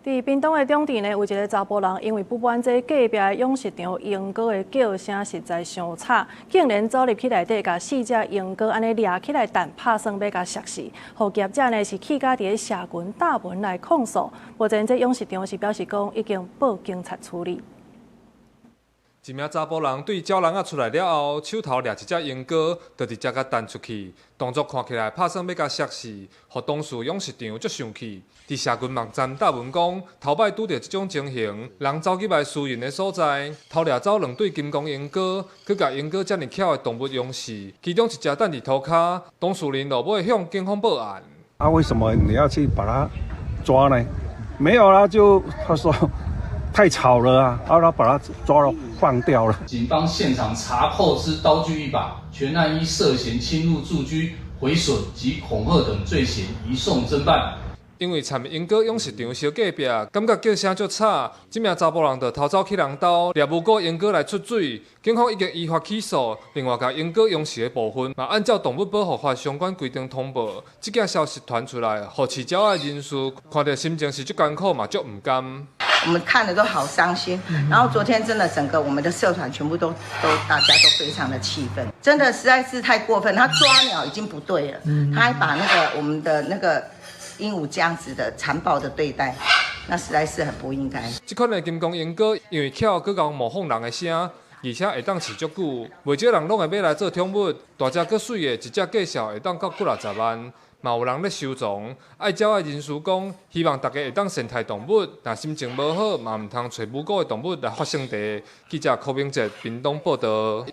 伫屏东的中庭呢，有一个查甫人因为不满这隔壁的养殖场莺歌的叫声实在伤吵，竟然走入去内底，甲4只莺歌安尼抓起来，但拍算要甲杀死。互业者呢是气甲伫咧社群大门来控诉，目前这养殖场是表示讲已经报警察处理。 一名查甫人对鸟笼仔出来了后，手头抓一只莺歌，就直接甲弹出去，动作看起来拍算要甲杀死，互当事养殖场足生气。伫社群网站大文讲，头摆拄到这种情形，人走去卖私人的所在，偷掠走2对金刚莺歌，去甲莺歌遮尔巧的动物用死，其中一只等伫涂骹，当事人落尾向警方报案。啊，为什么你要去把它抓呢？没有啦，就他说。 太吵了啊！然后把他抓了放掉了。警方现场查扣之刀具1把，全案依涉嫌侵入住居、毁损及恐吓等罪嫌移送侦办。 因为参莺歌养殖场小隔壁，感觉叫声足吵，这名查甫人就偷走去人兜，掠无过莺歌来出水。警方已经依法起诉，另外甲莺歌养殖的部分，嘛按照动物保护法相关规定通报。这件消息传出来，互饲鸟的人士看到心情是足艰苦嘛，足唔甘。 我们看了都好伤心，然后昨天真的整个我们的社团全部都大家都非常的气愤，真的实在是太过分。他抓鸟已经不对了，他还把我们的那个鹦鹉这样子的残暴的对待，那实在是很不应该。这款的金刚莺歌因为巧佮讲模仿人的声，而且会当饲足久，袂少人拢会买来做宠物。大只佮水的一只价小会当到90万。 嘛有人咧收藏，爱鸟的人士讲，希望大家会当善待动物，若心情无好，嘛唔通找无辜的动物来发生地。记者柯明哲，屏东报道。